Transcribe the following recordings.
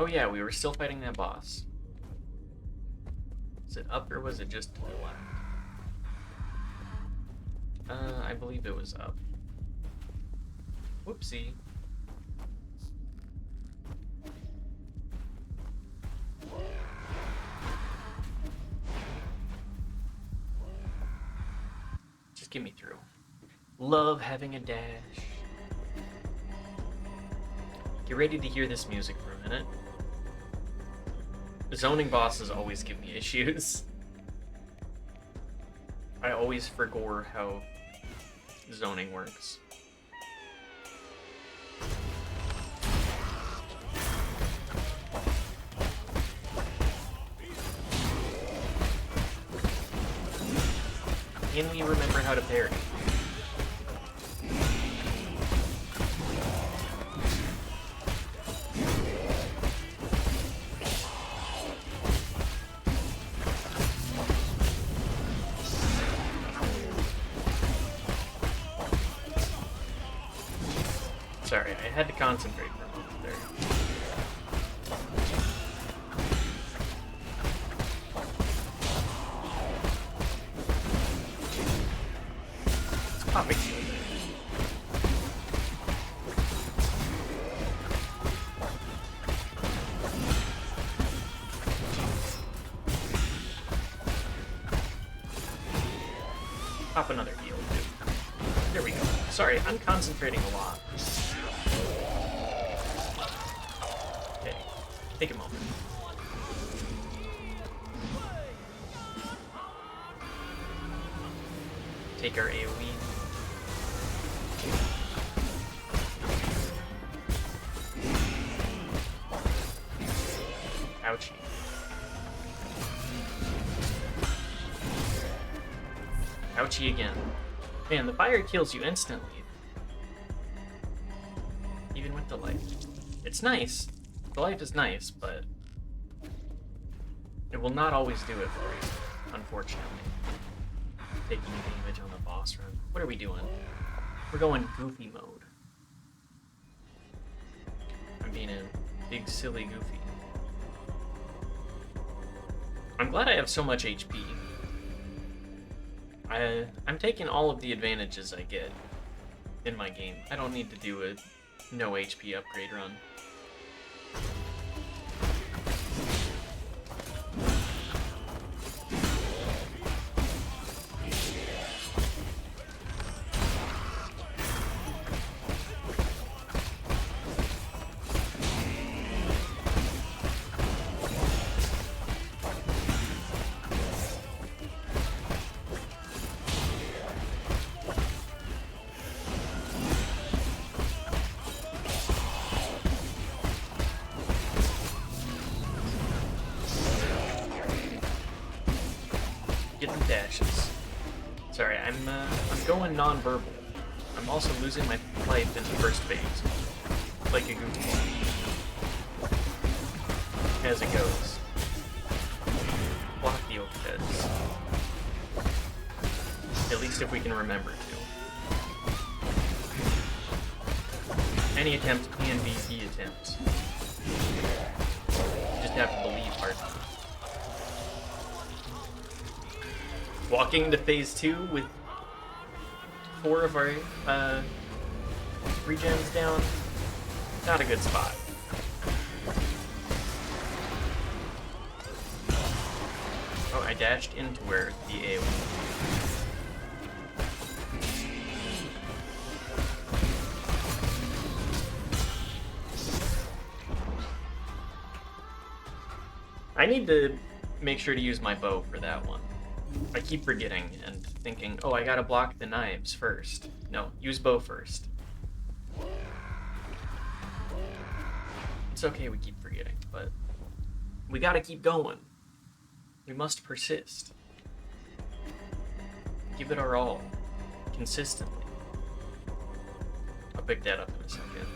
Oh yeah, we were still fighting that boss. Was it up or was it just to the left? I believe it was up. Whoopsie. Just get me through. Love having a dash. Get ready to hear this music for a minute. Zoning bosses always give me issues. I always forget how zoning works. Can we remember how to parry? Sorry, I had to concentrate for a moment there. Pop a kill there. Pop another heal too. There we go. Sorry, I'm concentrating a lot. Okay, take a moment. Take our AoE. Ouchie. Ouchie again. Man, the fire kills you instantly. Even with the life. It's nice. The life is nice, but it will not always do it for you, unfortunately. Taking damage on the boss run. What are we doing? We're going goofy mode. I'm being a big silly goofy. I'm glad I have so much HP. I'm taking all of the advantages I get in my game. I don't need to do a no HP upgrade run. Getting dashes. Sorry, I'm going non-verbal. I'm also losing my life in the first phase, like a goofball. As it goes. Block the overheads. At least if we can remember to. Any attempt can be the attempt. You just have to believe hard enough. Walking into phase 2 with 4 of our regens down, not a good spot. Oh, I dashed into where the AoE. I need to make sure to use my bow for that one. I keep forgetting and thinking, oh, I gotta block the knives first. No, use bow first. It's okay we keep forgetting, but we gotta keep going. We must persist. Give it our all. Consistently. I'll pick that up in a second.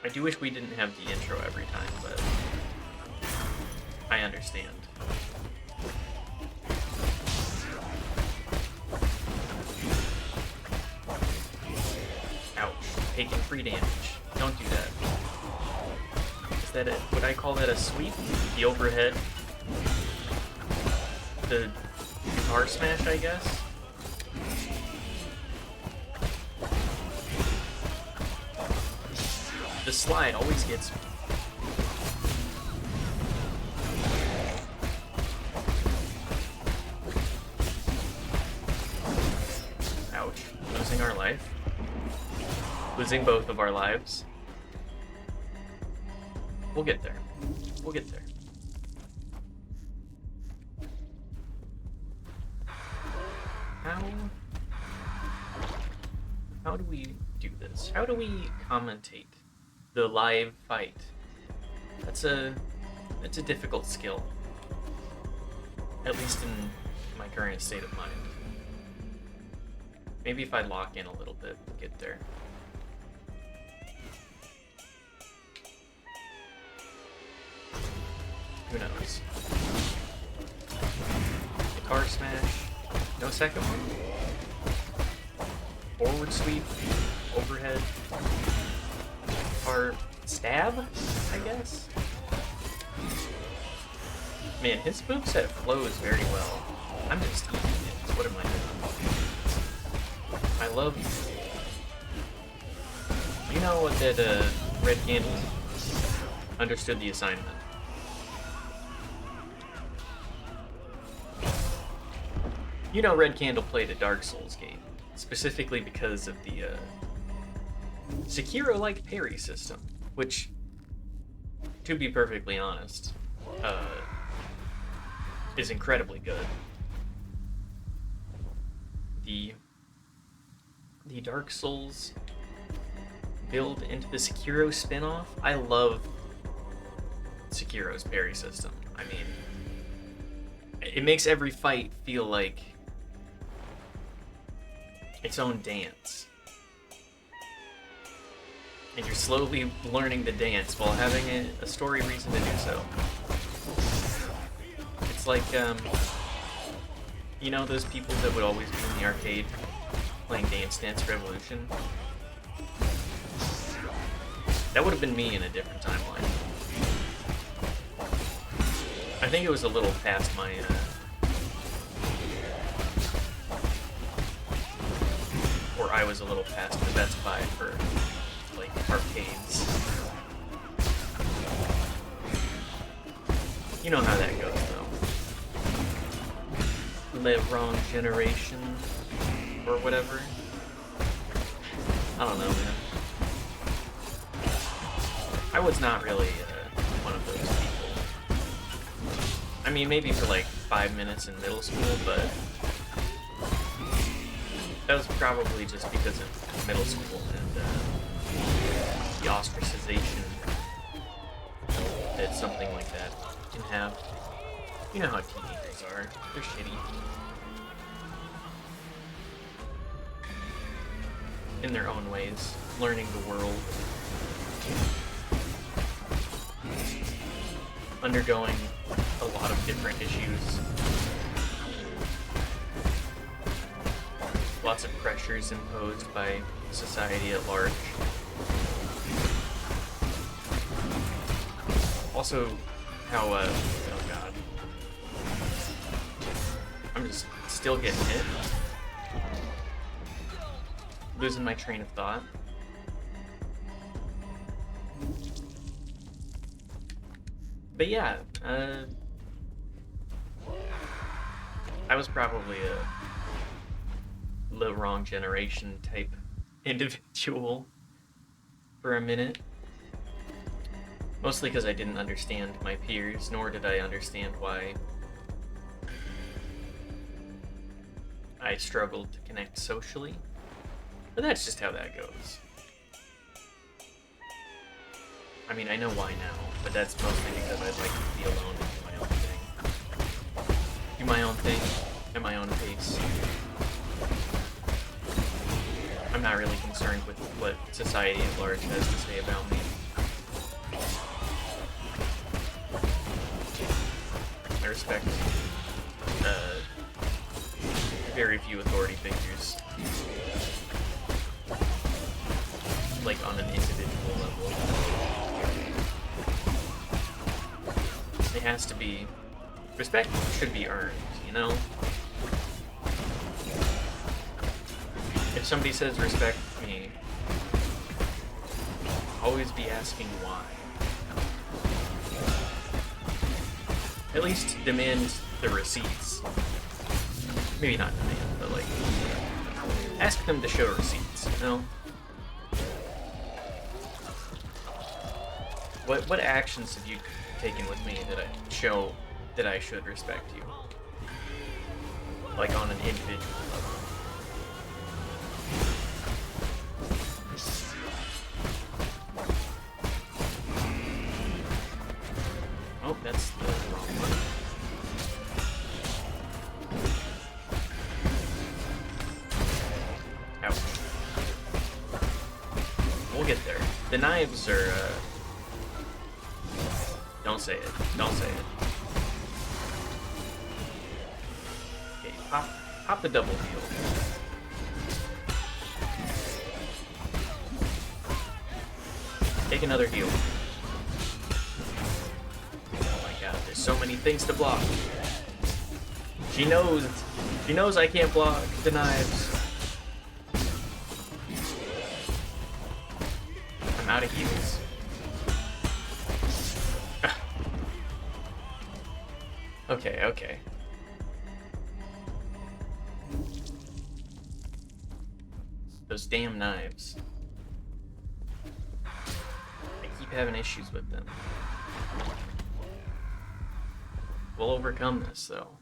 I do wish we didn't have the intro every time, but I understand. taking free damage. Don't do that. Is that it? Would I call that a sweep? The overhead? The guitar smash, I guess? The slide always gets me. Ouch. Losing our life. Losing both of our lives. We'll get there. We'll get there. How do we do this? How do we commentate the live fight? That's a difficult skill. At least in my current state of mind. Maybe if I lock in a little bit, we'll get there. Who knows? Guitar smash. No second one. Forward sweep. Overhead. Or stab, I guess? Man, his moveset flows very well. I'm just eating it. What am I doing? I love... You know what that Red Candle understood the assignment. You know Red Candle played a Dark Souls game, specifically because of the Sekiro-like parry system, which, to be perfectly honest, is incredibly good. The Dark Souls build into the Sekiro spin-off, I love Sekiro's parry system. I mean, it makes every fight feel like its own dance. And you're slowly learning the dance while having a story reason to do so. It's like, you know those people that would always be in the arcade playing Dance Dance Revolution? That would have been me in a different timeline. I think it was a little past my, or I was a little past the Best Buy for, like, arcades. You know how that goes, though. The wrong generation, or whatever. I don't know, man. I was not really one of those people. I mean, maybe for like 5 minutes in middle school, but that was probably just because of middle school and the ostracization that something like that can have. You know how teenagers are. They're shitty. In their own ways, learning the world. Undergoing a lot of different issues. Lots of pressures imposed by society at large. Also, how, oh god. I'm just still getting hit. Losing my train of thought. But yeah, I was probably the wrong generation type individual for a minute. Mostly because I didn't understand my peers, nor did I understand why I struggled to connect socially. But that's just how that goes. I mean, I know why now, but that's mostly because I'd like to be alone and do my own thing. Do my own thing at my own pace. I'm not really concerned with what society at large has to say about me. I respect very few authority figures. like on an individual level. It has to be, respect should be earned, you know? If somebody says respect me, always be asking why. At least demand the receipts. Maybe not demand, but like, ask them to show receipts, you know? What actions have you taken with me that I show that I should respect you? Like on an individual level. Oh, that's the wrong one. Ow. We'll get there. The knives are, don't say it. Don't say it. Okay, pop the double heal. Take another heal. Oh my god, there's so many things to block. She knows I can't block the knives. I'm out of heals. Okay. Those damn knives. I keep having issues with them. We'll overcome this, though.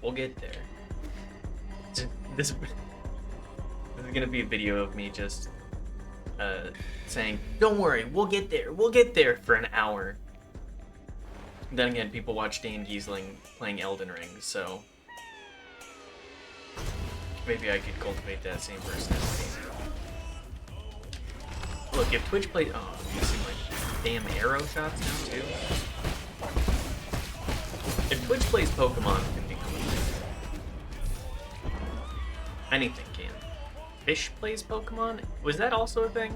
We'll get there. This is gonna be a video of me just saying, "Don't worry, we'll get there" for an hour. Then again, people watch Dan Giesling playing Elden Ring, so maybe I could cultivate that same personality. Look, if Twitch plays... Oh, I'm using like damn arrow shots now, too. If Twitch plays Pokemon, it can be cool. Anything can. Fish plays Pokemon? Was that also a thing?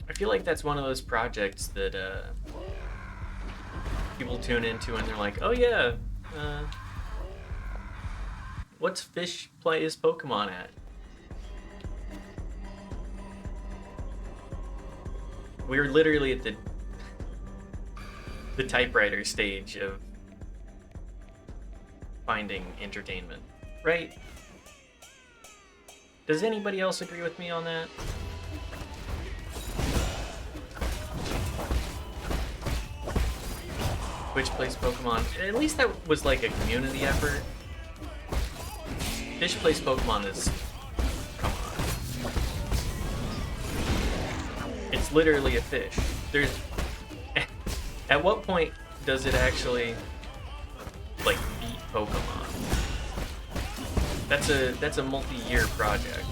I feel like that's one of those projects that people tune into and they're like, oh yeah, what's Fish plays Pokemon at? We're literally at the typewriter stage of finding entertainment, right? Does anybody else agree with me on that? Twitch plays Pokemon. At least that was like a community effort. Fish plays Pokemon is... Come on. It's literally a fish. There's... At what point does it actually, like, beat Pokemon? That's a multi-year project.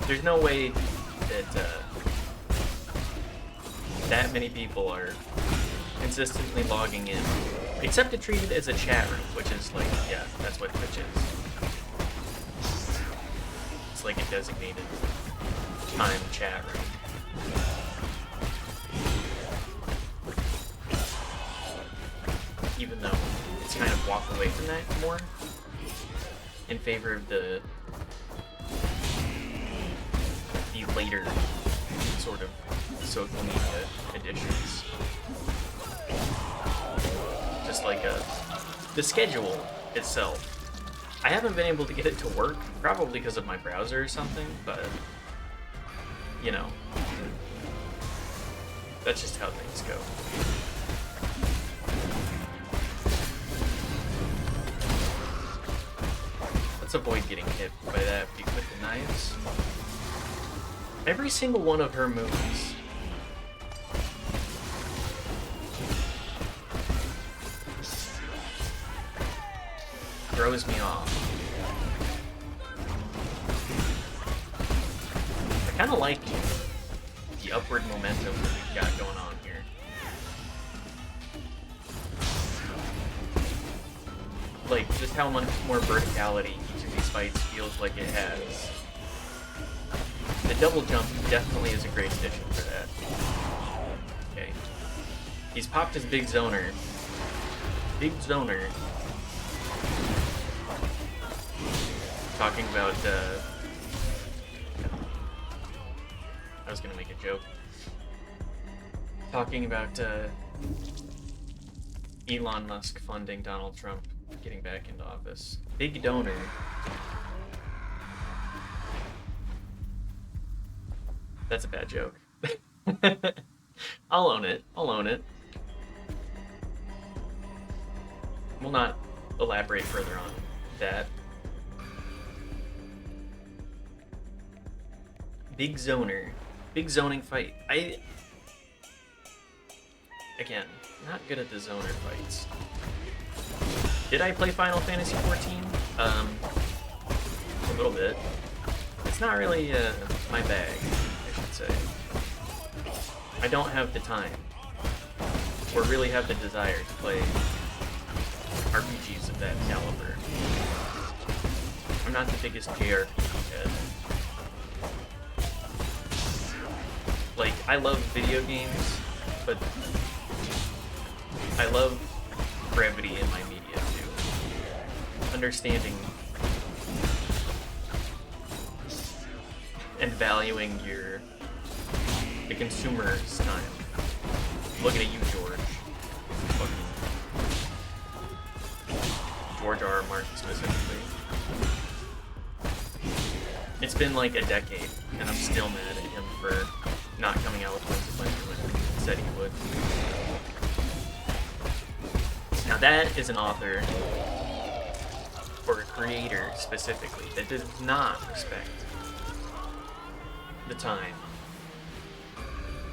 There's no way that that many people are consistently logging in, except to treat it as a chat room, which is like, yeah, that's what Twitch is. It's like a designated time chat room. Even though it's kind of walk away from that more in favor of the later sort of social media editions. Just like the schedule itself. I haven't been able to get it to work, probably because of my browser or something, but you know, that's just how things go. Let's avoid getting hit by that with the knives. Every single one of her moves throws me off. I kind of like the upward momentum that we've got going on here. like just how much more verticality each of these fights feels like it has. The double jump definitely is a great addition for that. Okay. He's popped his big zoner. Big zoner. Talking about, I was gonna make a joke. Talking about, Elon Musk funding Donald Trump getting back into office. Big donor. That's a bad joke. I'll own it. I'll own it. We'll not elaborate further on that. Big zoner. Big zoning fight. Again, not good at the zoner fights. Did I play Final Fantasy XIV? A little bit. It's not really my bag, I should say. I don't have the time, or really have the desire to play RPGs of that caliber. I'm not the biggest JRPG head. Like, I love video games, but I love brevity in my media too. Understanding and valuing the consumer's time. Looking at you, George. George R. R. Martin specifically. It's been like a decade, and I'm still mad at him for not coming out with consequences when he said he would. Now that is an author, or a creator specifically, that does not respect the time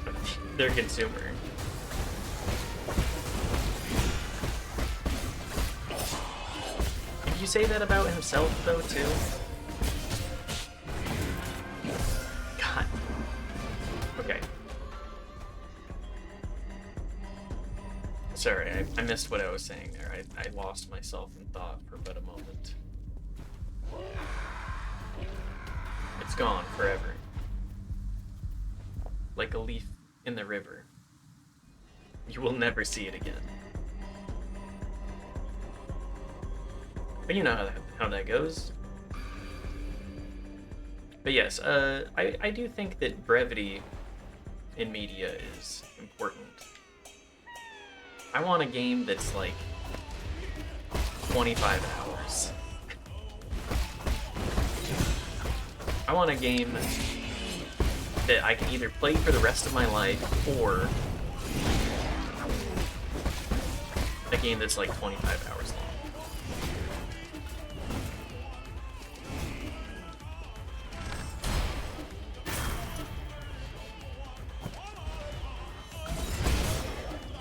of their consumer. Did you say that about himself, though, too? God. Okay. Sorry, I missed what I was saying there. I lost myself in thought for but a moment. It's gone forever. Like a leaf in the river. You will never see it again. But you know how that goes. But yes, I do think that brevity in media is important. I want a game that's like 25 hours. I want a game that I can either play for the rest of my life, or a game that's like 25 hours long.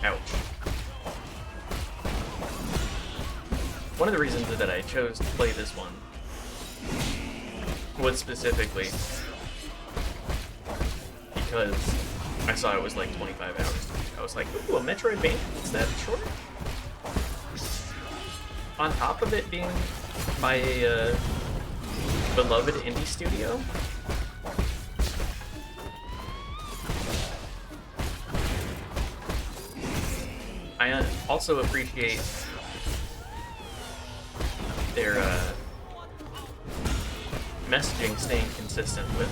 Ouch. One of the reasons that I chose to play this one was specifically because I saw it was like 25 hours. I was like, ooh, a Metroidvania? Is that short? On top of it being by a beloved indie studio? I also appreciate their messaging staying consistent with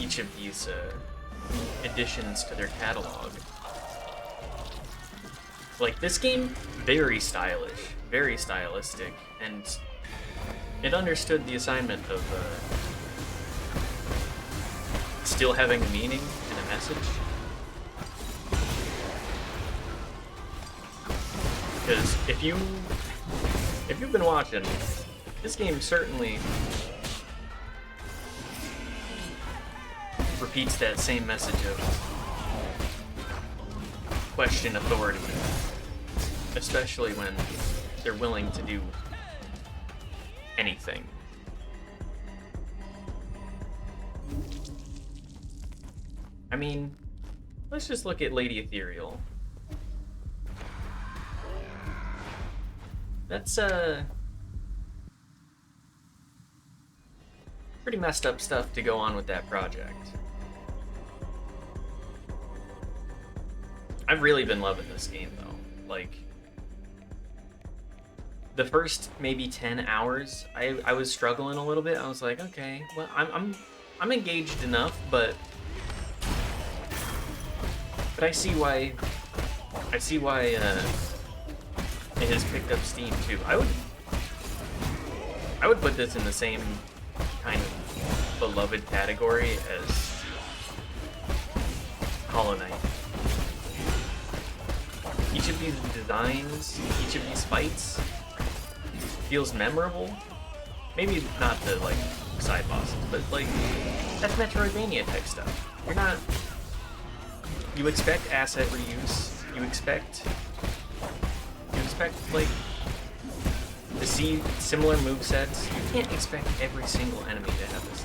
each of these additions to their catalog. Like, this game, very stylish, very stylistic, and it understood the assignment of still having a meaning and a message. Because if you've been watching, this game certainly repeats that same message of question authority, especially when they're willing to do anything. I mean, let's just look at Lady Ethereal. That's pretty messed up stuff to go on with that project. I've really been loving this game though. Like, the first maybe 10 hours, I was struggling a little bit. I was like, okay, well, I'm engaged enough, but I see why it has picked up steam too. I would put this in the same kind of beloved category as Hollow Knight. Each of these designs, each of these fights feels memorable. Maybe not the like side bosses, but like that's Metroidvania type stuff. You expect asset reuse. You expect like to see similar movesets. You can't expect every single enemy to have this.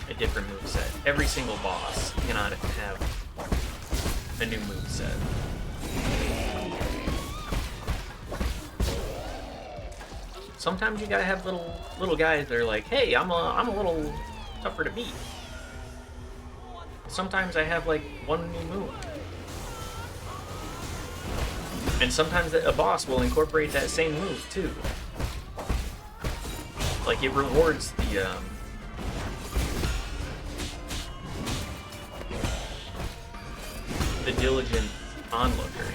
A different moveset. Every single boss cannot have a new moveset. Sometimes you gotta have little guys that are like, hey, I'm a little tougher to beat. Sometimes I have like one new move. And sometimes a boss will incorporate that same move too. Like it rewards the diligent onlooker.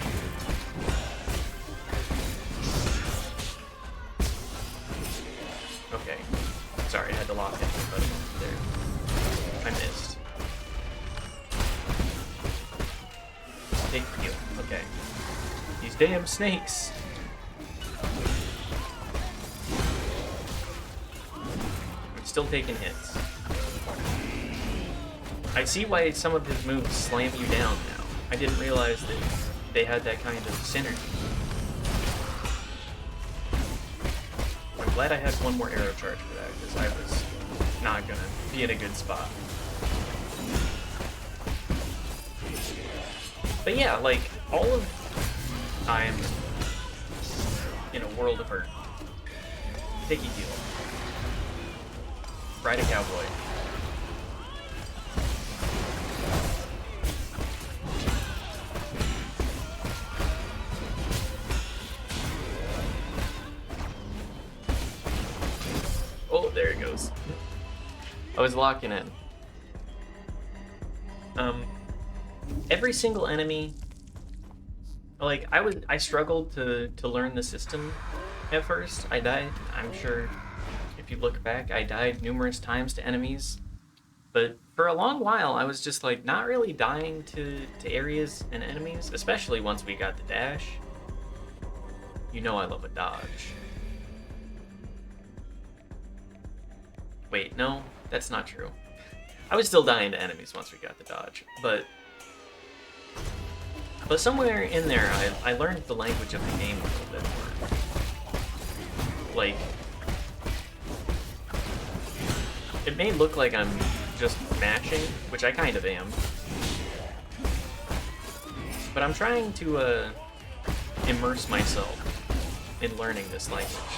Okay. Sorry, I had to lock it for about a moment there. I missed. Take the heal. Okay. These damn snakes. I'm still taking hits. I see why some of his moves slam you down now. I didn't realize that they had that kind of synergy. I'm glad I had one more arrow charge for that, because I was not gonna be in a good spot. But yeah, like, all of time in a world of hurt. Take a heal. Ride a cowboy. Oh, there it goes. I was locking in. Every single enemy, like I struggled to learn the system at first. I died. I'm sure if you look back, I died numerous times to enemies. But for a long while, I was just like not really dying to areas and enemies, especially once we got the dash. You know I love a dodge. Wait, no, that's not true. I was still dying to enemies once we got the dodge, but somewhere in there, I learned the language of the game a little bit more. Like, it may look like I'm just mashing, which I kind of am, but I'm trying to immerse myself in learning this language.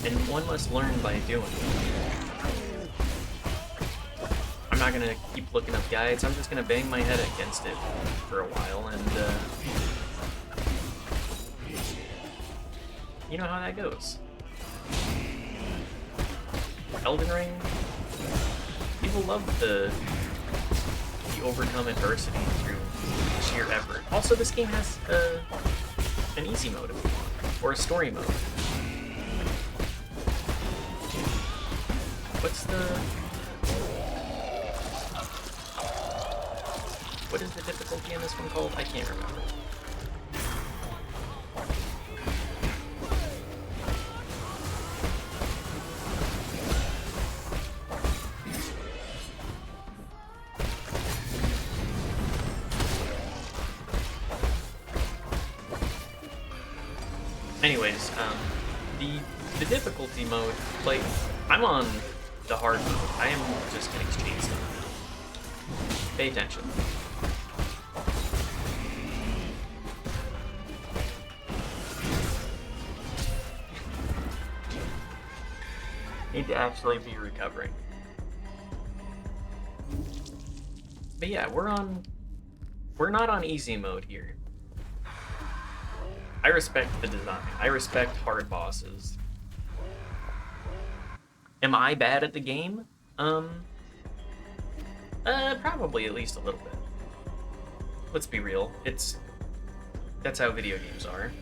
And one must learn by doing. I'm not gonna keep looking up guides, I'm just gonna bang my head against it for a while, and you know how that goes. Elden Ring, people love the overcome adversity through sheer effort. Also, this game has an easy mode if you want, or a story mode. What is the difficulty in this one called? I can't remember. Anyways, the difficulty mode, like, I'm on the hard mode. I am just getting chased. Pay attention. need to actually be recovering. But yeah, we're not on easy mode here. I respect the design. I respect hard bosses. Am I bad at the game? Probably at least a little bit. Let's be real. That's how video games are.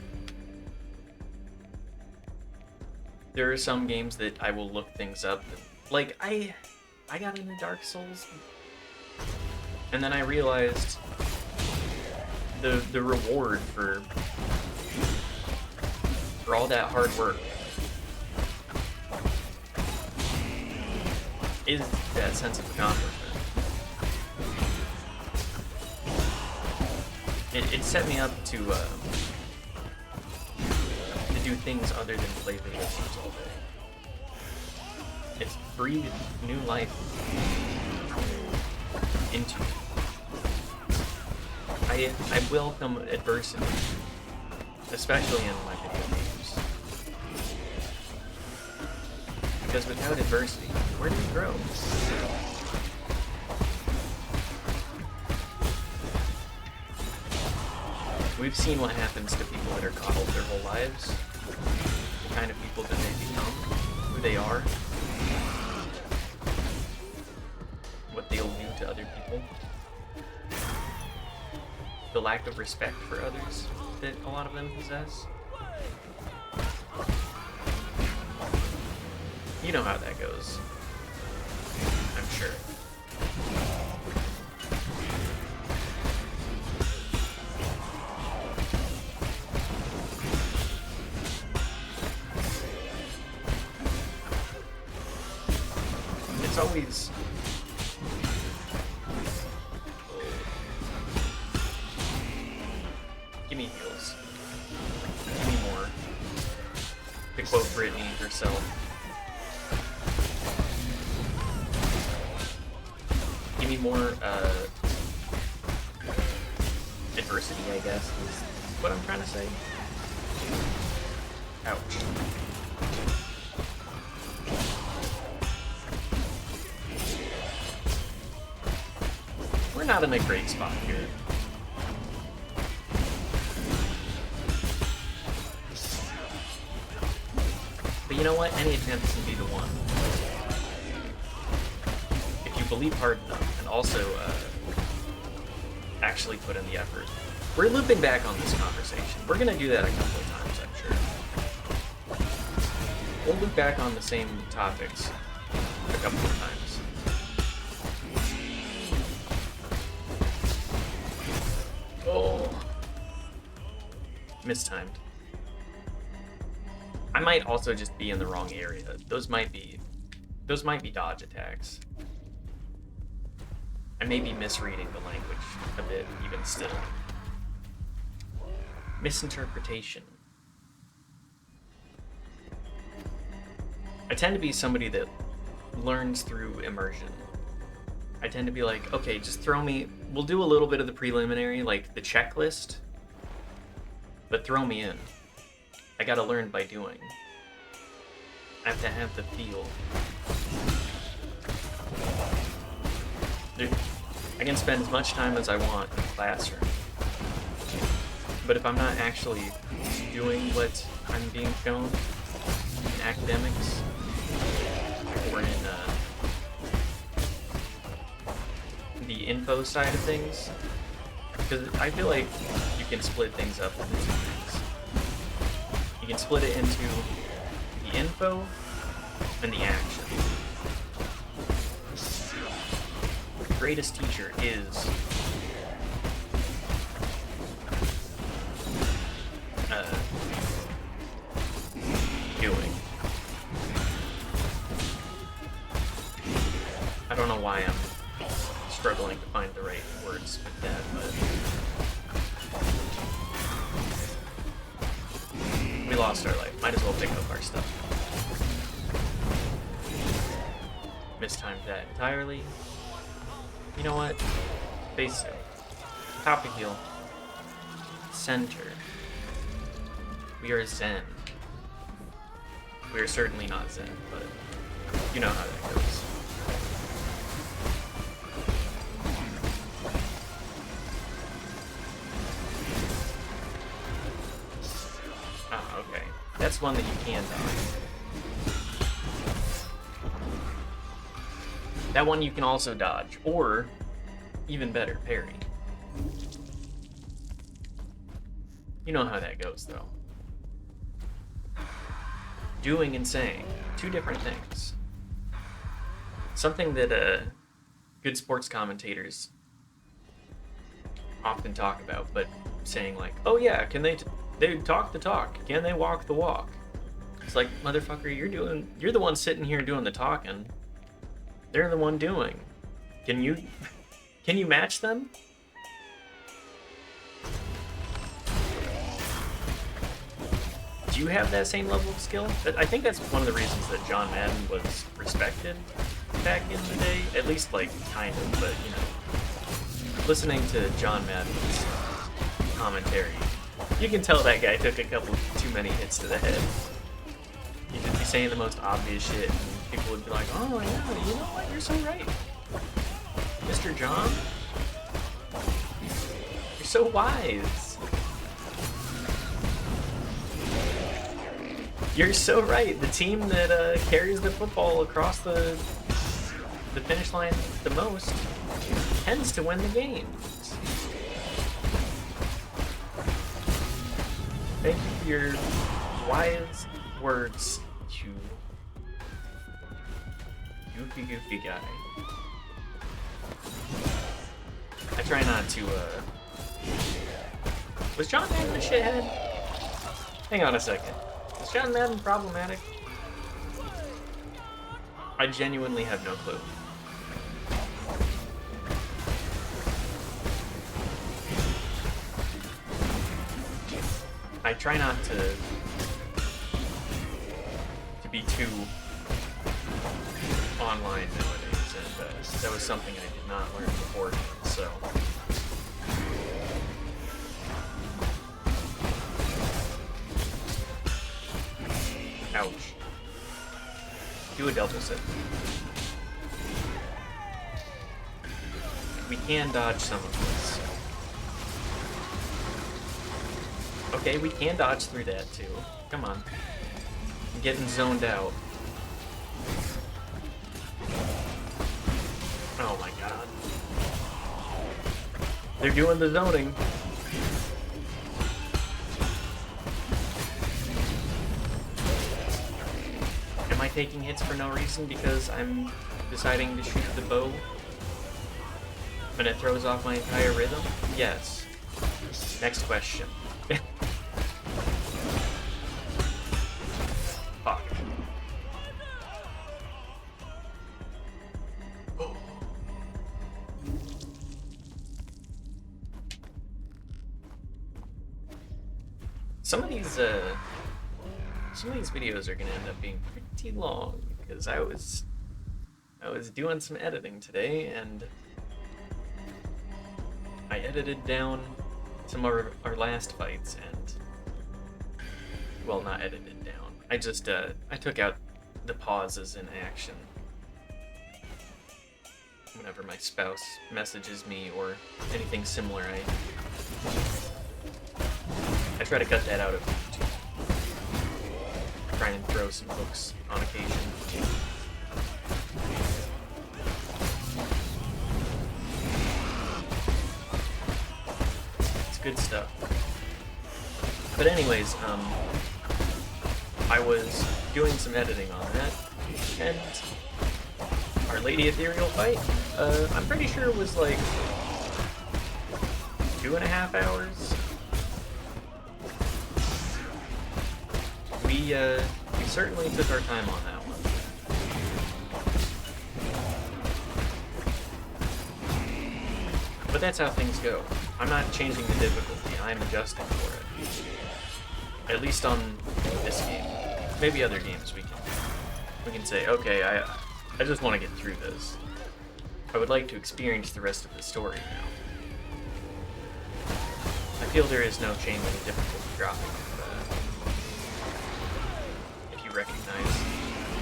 There are some games that I will look things up. Like, I got into Dark Souls, and then I realized the reward for all that hard work is that sense of accomplishment. It set me up to do things other than play video games all day. It's breathed new life into me. I welcome adversity, especially in my video games. Because without adversity, where do we grow? We've seen what happens to people that are coddled their whole lives, the kind of people that they become, who they are, what they'll do to other people, the lack of respect for others that a lot of them possess. You know how that goes, I'm sure. It's always... Give me heals. Give me more. To quote Brittany herself. Give me more, adversity, I guess, is what I'm trying to say. Ouch. We're not in a great spot here. But you know what? Any attempt can be the one. If you believe hard enough and also actually put in the effort. We're looping back on this conversation. We're gonna do that a couple of times, I'm sure. We'll loop back on the same topics a couple of times. Oh, mistimed. I might also just be in the wrong area. Those might be dodge attacks. I may be misreading the language a bit, even still. Misinterpretation. I tend to be somebody that learns through immersion. I tend to be like, okay, just throw me, we'll do a little bit of the preliminary, like the checklist, but throw me in. I gotta learn by doing. I have to have the feel. I can spend as much time as I want in the classroom, but if I'm not actually doing what I'm being shown in academics or in the info side of things, because I feel like you can split things up into two things. You can split it into the info and the action. The greatest teacher is doing. I don't know why I'm struggling to find the right words with that, but we lost our life. Might as well pick up our stuff. Mistimed that entirely. You know what? Face it. Top of heel. Center. We are Zen. We are certainly not Zen, but You know how that goes. Ah, okay. That's one that you can dodge. That one you can also dodge, or, even better, parry. You know how that goes, though. Doing and saying, two different things. Something that good sports commentators often talk about, but saying like, oh yeah, can they talk the talk? Can they walk the walk? It's like, motherfucker, you're the one sitting here doing the talking. They're the one doing. Can you match them? Do you have that same level of skill? I think that's one of the reasons that John Madden was respected back in the day. At least, like, kind of, but, you know. Listening to John Madden's commentary, you can tell that guy took a couple too many hits to the head. He'd just be saying the most obvious shit, and people would be like, oh, yeah, you know what? You're so right. Mr. John? You're so wise. You're so right. The team that carries the football across the finish line the most tends to win the game. Thank you for your wise words, you goofy guy. I try not to, Was John Madden a shithead? Hang on a second. Is John Madden problematic? I genuinely have no clue. I try not to be too online nowadays, and that was something I did not learn beforehand, so... Ouch. Do a double sit. We can dodge some of this. Okay, we can dodge through that too. Come on. I'm getting zoned out. Oh my god. They're doing the zoning. Am I taking hits for no reason because I'm deciding to shoot the bow? And it throws off my entire rhythm? Yes. Next question. Fuck. Oh. Some of these videos are gonna end up being pretty long because I was doing some editing today and I edited down some of our last fights and, well, not edited down. I just, I took out the pauses in action whenever my spouse messages me or anything similar. I try to cut that out of YouTube. Try and throw some hooks on occasion. Good stuff. But anyways, I was doing some editing on that, and our Lady Ethereal fight, I'm pretty sure it was like 2.5 hours. We certainly took our time on that one. But that's how things go. I'm not changing the difficulty, I'm adjusting for it. At least on this game. Maybe other games we can say, okay, I just want to get through this. I would like to experience the rest of the story now. I feel there is no changing the difficulty dropping if you recognize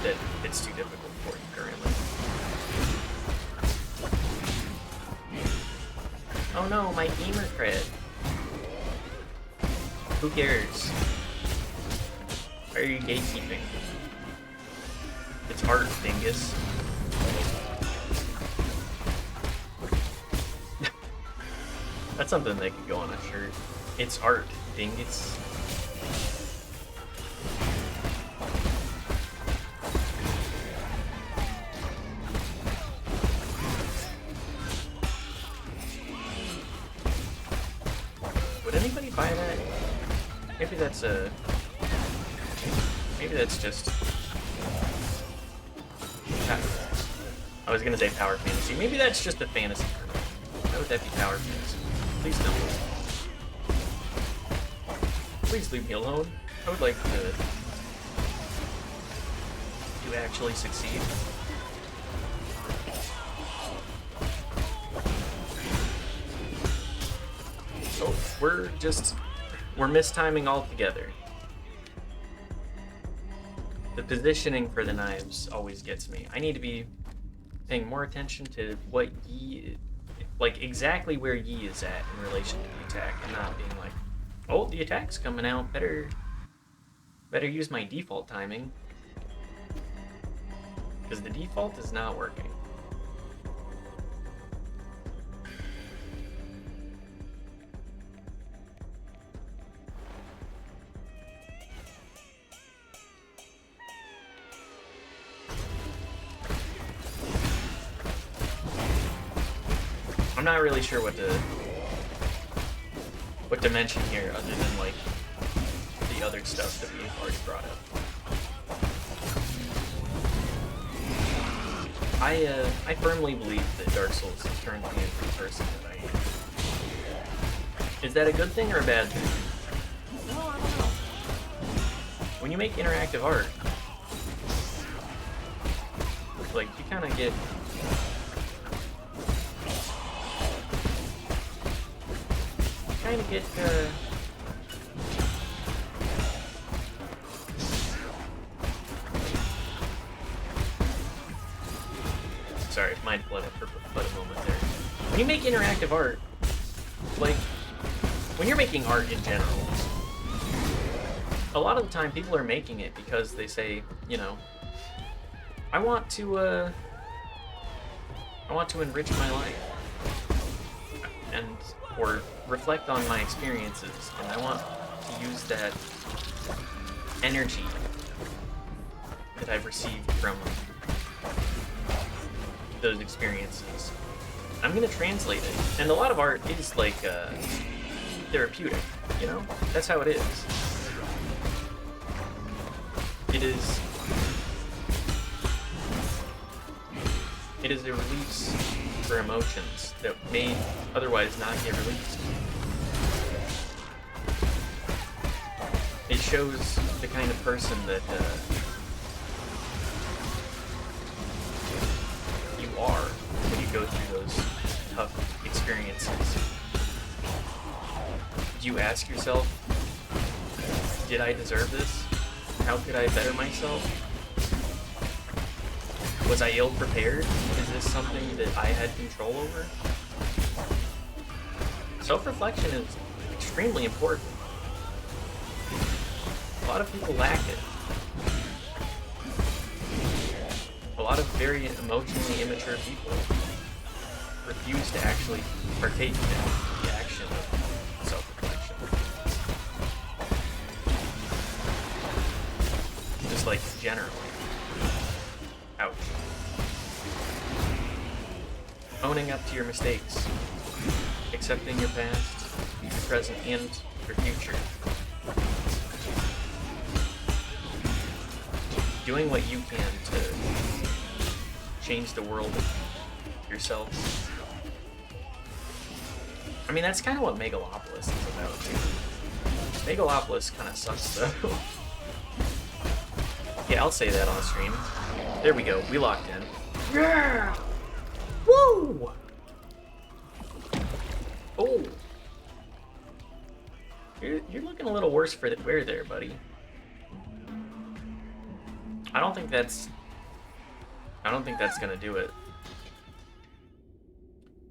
that it's too difficult for Oh no, my gamer cred. Who cares? Why are you gatekeeping? It's art, dingus. That's something that could go on a shirt. It's art, dingus. Would anybody buy that? Maybe that's a... Maybe that's just... I was gonna say power fantasy. Maybe that's just a fantasy term. Why would that be power fantasy? Please don't. Please leave me alone. I would like to actually succeed. Oh, we're mistiming altogether. The positioning for the knives always gets me. I need to be paying more attention to what Yi, like exactly where Yi is at in relation to the attack, and not being like, oh, the attack's coming out, better use my default timing. Because the default is not working. I'm not really sure what to mention here other than like the other stuff that we've already brought up. I firmly believe that Dark Souls is currently the person that I am. Is that a good thing or a bad thing? No, I don't know. When you make interactive art, like you kind of get sorry, mind flooded for a moment there. When you make interactive art, like when you're making art in general, a lot of the time people are making it because they say, you know, I want to enrich my life and or reflect on my experiences, and I want to use that energy that I've received from those experiences. I'm gonna translate it, and a lot of art is like therapeutic, you know? That's how it is. It is a release for emotions that may otherwise not get released. It shows the kind of person that you are when you go through those tough experiences. Do you ask yourself, did I deserve this? How could I better myself? Was I ill-prepared? Is this something that I had control over? Self-reflection is extremely important. A lot of people lack it. A lot of very emotionally immature people refuse to actually partake in the action of self-reflection. Just like generally. Ouch. Owning up to your mistakes. Accepting your past, your present, and your future. Doing what you can to change the world yourself. I mean, that's kind of what Megalopolis is about, too. Megalopolis kind of sucks, though. Yeah, I'll say that on stream. There we go. We locked in. Yeah! Woo! Oh. You're looking a little worse for the wear there, buddy. I don't think that's gonna do it.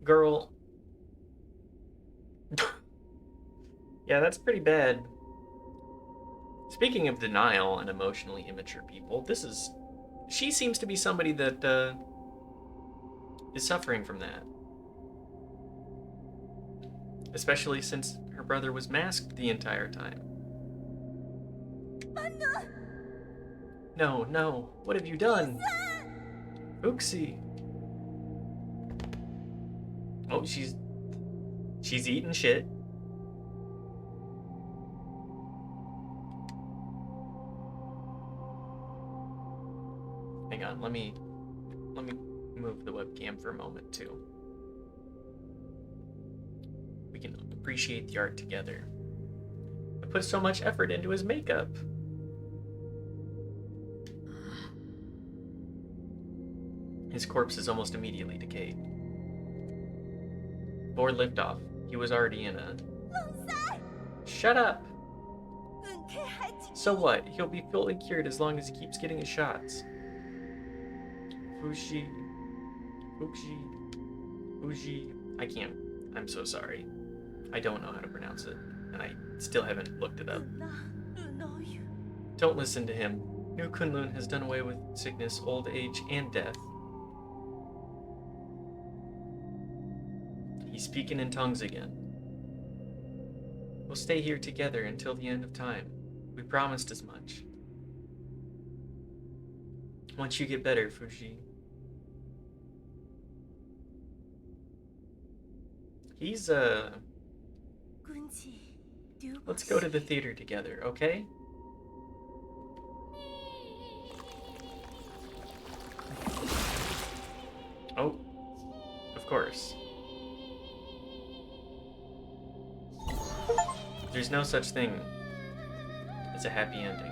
Girl, Yeah, that's pretty bad. Speaking of denial and emotionally immature people, she seems to be somebody that is suffering from that. Especially since her brother was masked the entire time. No, no, what have you done? Uxie. Oh, she's eating shit. Hang on, let me move the webcam for a moment too. We can appreciate the art together. I put so much effort into his makeup. His corpse is almost immediately decayed. Before liftoff, he was already in a... Shut up! So what? He'll be fully cured as long as he keeps getting his shots. Fushi... Fuji... I can't. I'm so sorry. I don't know how to pronounce it, and I still haven't looked it up. Don't listen to him. New Kunlun has done away with sickness, old age, and death. He's speaking in tongues again. We'll stay here together until the end of time. We promised as much. Once you get better, Fuji. He's, let's go to the theater together, okay? Oh, of course. There's no such thing as a happy ending.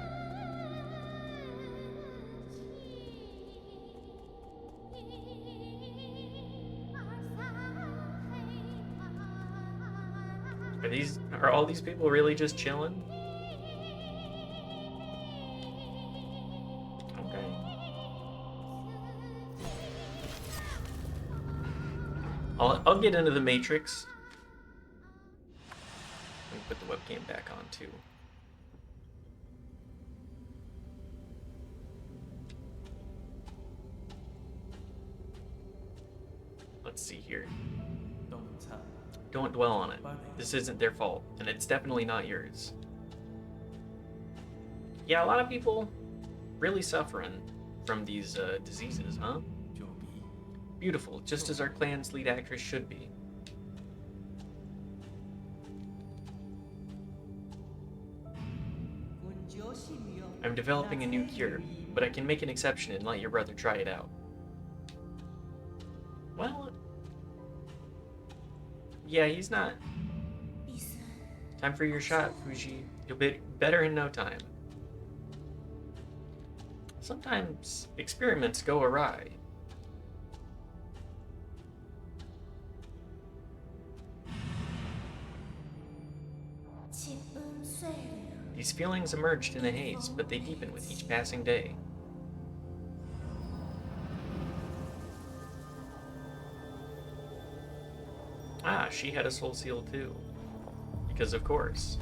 Are all these people really just chilling? Okay. I'll get into the Matrix. Let me put the webcam back on too. Let's see here. Don't dwell on it. This isn't their fault, and it's definitely not yours. Yeah, a lot of people really suffering from these diseases, huh? Beautiful, just as our clan's lead actress should be. I'm developing a new cure, but I can make an exception and let your brother try it out. Well... yeah, he's not. Time for your shot, Fuji. You'll be better in no time. Sometimes experiments go awry. These feelings emerged in a haze, but they deepen with each passing day. Ah, she had a soul seal too. Because of course.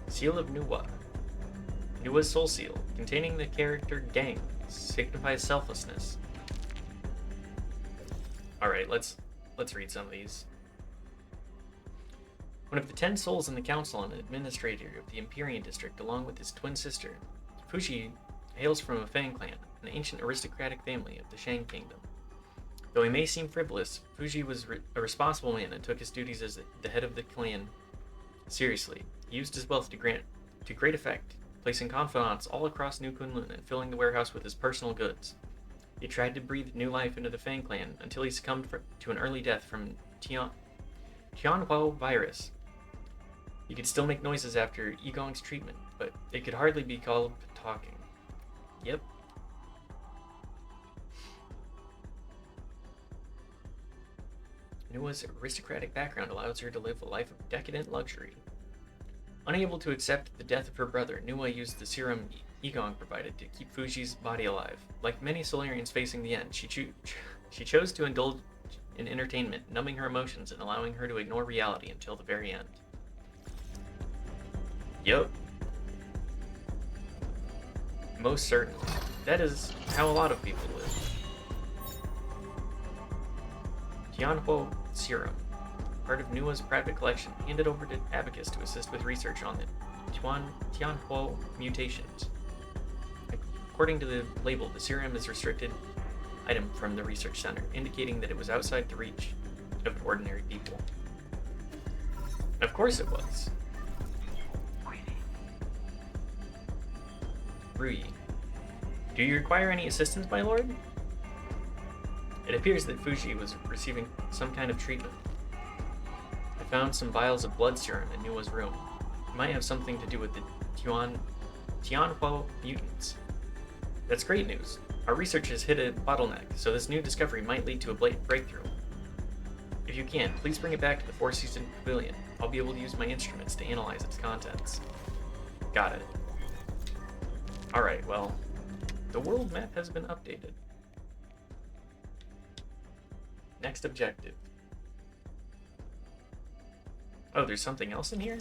Seal of Nuwa. Nuwa's soul seal, containing the character Gang, signifies selflessness. Alright, let's read some of these. One of the 10 souls in the council and administrator of the Empyrean district, along with his twin sister, Fuji hails from a Fang clan, an ancient aristocratic family of the Shang Kingdom. Though he may seem frivolous, Fuji was a responsible man and took his duties as the head of the clan seriously. He used his wealth to great effect, placing confidants all across New Kunlun and filling the warehouse with his personal goods. He tried to breathe new life into the Fang clan until he succumbed to an early death from Tianhuo virus. He could still make noises after Yigong's treatment, but it could hardly be called talking. Yep. Nuwa's aristocratic background allows her to live a life of decadent luxury. Unable to accept the death of her brother, Nuwa used the serum Egong provided to keep Fuji's body alive. Like many Solarians facing the end, she chose to indulge in entertainment, numbing her emotions and allowing her to ignore reality until the very end. Yup. Most certainly. That is how a lot of people live. Tianhuo Serum. Part of Nuwa's private collection, handed over to Abacus to assist with research on the Tianhuo mutations. According to the label, the serum is a restricted item from the research center, indicating that it was outside the reach of ordinary people. Of course it was. Rui. Do you require any assistance, my lord? It appears that Fuji was receiving some kind of treatment. I found some vials of blood serum in Nuwa's room. It might have something to do with the Tianhuo mutants. That's great news. Our research has hit a bottleneck, so this new discovery might lead to a breakthrough. If you can, please bring it back to the Four Seasons Pavilion. I'll be able to use my instruments to analyze its contents. Got it. Alright, well, the world map has been updated. Next objective. Oh, there's something else in here?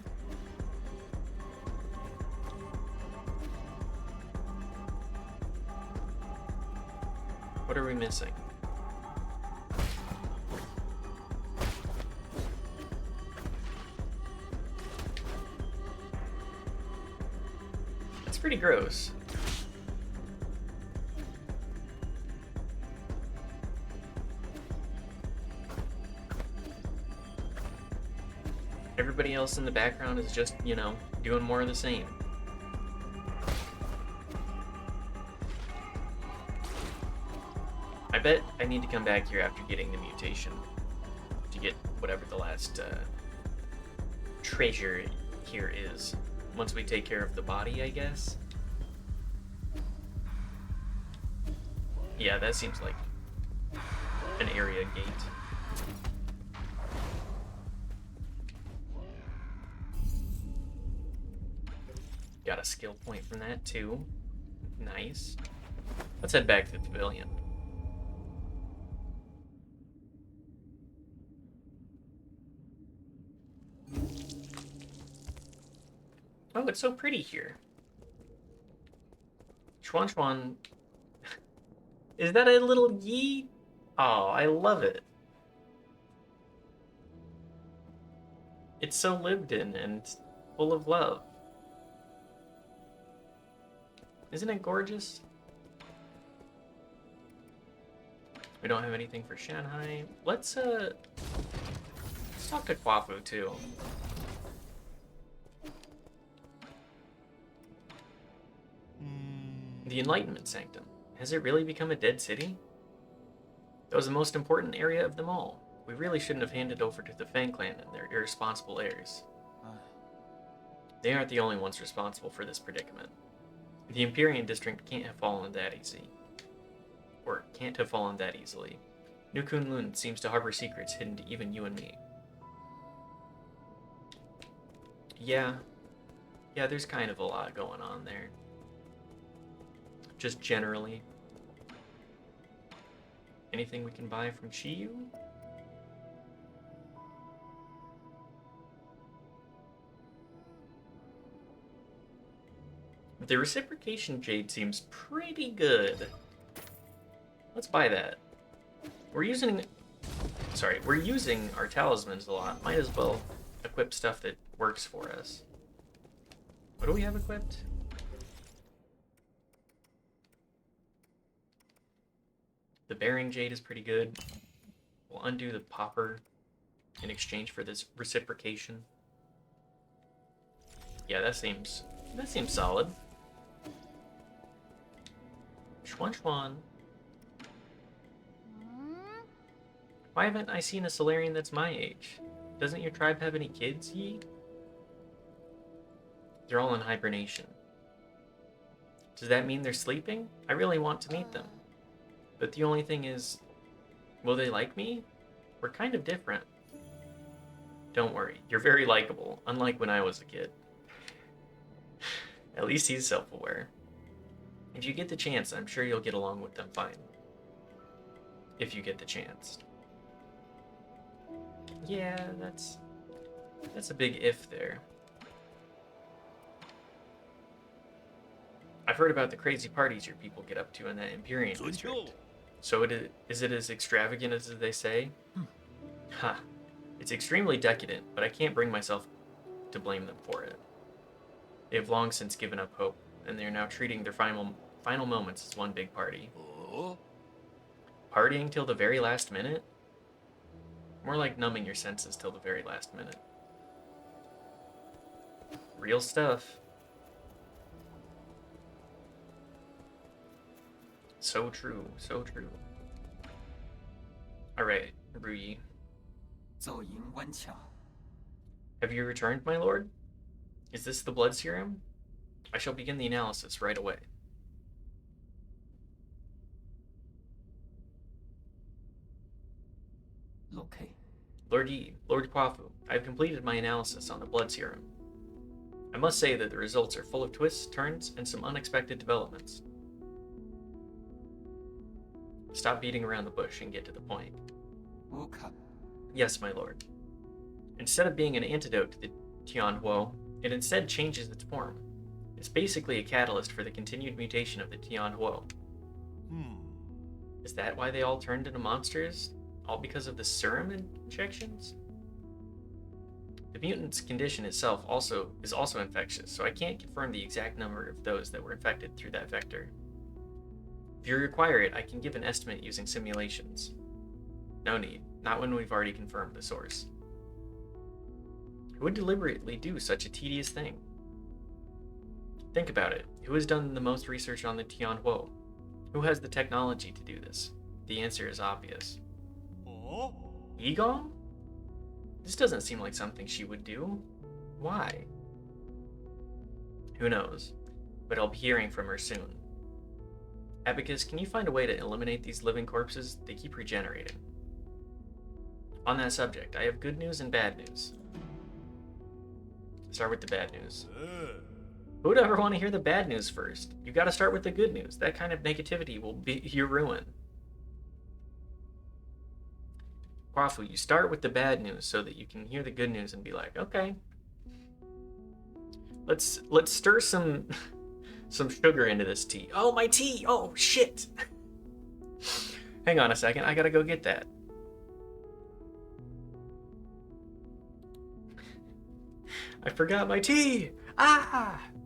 What are we missing? That's pretty gross. Everybody else in the background is just, you know, doing more of the same. I bet I need to come back here after getting the mutation to get whatever the last treasure here is. Once we take care of the body, I guess. Yeah, that seems like an area gate. Got a skill point from that too. Nice. Let's head back to the pavilion. Oh, it's so pretty here. Chuan. Is that a little Yi? Oh, I love it. It's so lived in and full of love. Isn't it gorgeous? We don't have anything for Shanghai. Let's talk to Kwafu too. The Enlightenment Sanctum. Has it really become a dead city? That was the most important area of them all. We really shouldn't have handed over to the Fang Clan and their irresponsible heirs. They aren't the only ones responsible for this predicament. The Empyrean District can't have fallen that easy. Or can't have fallen that easily. New Kunlun seems to harbor secrets hidden to even you and me. Yeah, there's kind of a lot going on there. Just generally. Anything we can buy from Chiyu? The reciprocation jade seems pretty good. Let's buy that. We're using our talismans a lot. Might as well equip stuff that works for us. What do we have equipped? The bearing jade is pretty good. We'll undo the popper in exchange for this reciprocation. Yeah, that seems solid. Chuan. Why haven't I seen a Solarian that's my age? Doesn't your tribe have any kids, Yi? They're all in hibernation. Does that mean they're sleeping? I really want to meet them. But the only thing is, will they like me? We're kind of different. Don't worry, you're very likable, unlike when I was a kid. At least he's self-aware. If you get the chance, I'm sure you'll get along with them fine. If you get the chance. Yeah, that's a big if there. I've heard about the crazy parties your people get up to in that Empyrean district. So is it as extravagant as they say? Ha. It's extremely decadent, but I can't bring myself to blame them for it. They have long since given up hope, and they are now treating their final moments as one big party. Partying till the very last minute? More like numbing your senses till the very last minute. Real stuff. So true, so true. Alright, Ruyi. 奏营关窍。 Have you returned, my lord? Is this the blood serum? I shall begin the analysis right away. OK， Lord Yi, Lord Kwafu, I have completed my analysis on the blood serum. I must say that the results are full of twists, turns, and some unexpected developments. Stop beating around the bush and get to the point. 乌卡， Yes, my lord. Instead of being an antidote to the Tianhuo, it instead changes its form. It's basically a catalyst for the continued mutation of the Tianhuo. Is that why they all turned into monsters? All because of the serum injections? The mutant's condition itself is also infectious, so I can't confirm the exact number of those that were infected through that vector. If you require it, I can give an estimate using simulations. No need, not when we've already confirmed the source. Who would deliberately do such a tedious thing? Think about it. Who has done the most research on the Tianhuo? Who has the technology to do this? The answer is obvious. Yigong? This doesn't seem like something she would do. Why? Who knows? But I'll be hearing from her soon. Abacus, can you find a way to eliminate these living corpses? They keep regenerating. On that subject, I have good news and bad news. Start with the bad news. Who would ever want to hear the bad news first? You gotta start with the good news. That kind of negativity will be your ruin. Kwafu, you start with the bad news so that you can hear the good news and be like, okay. Let's stir some sugar into this tea. Oh, my tea! Oh, shit! Hang on a second, I gotta go get that. I forgot my tea! Ah!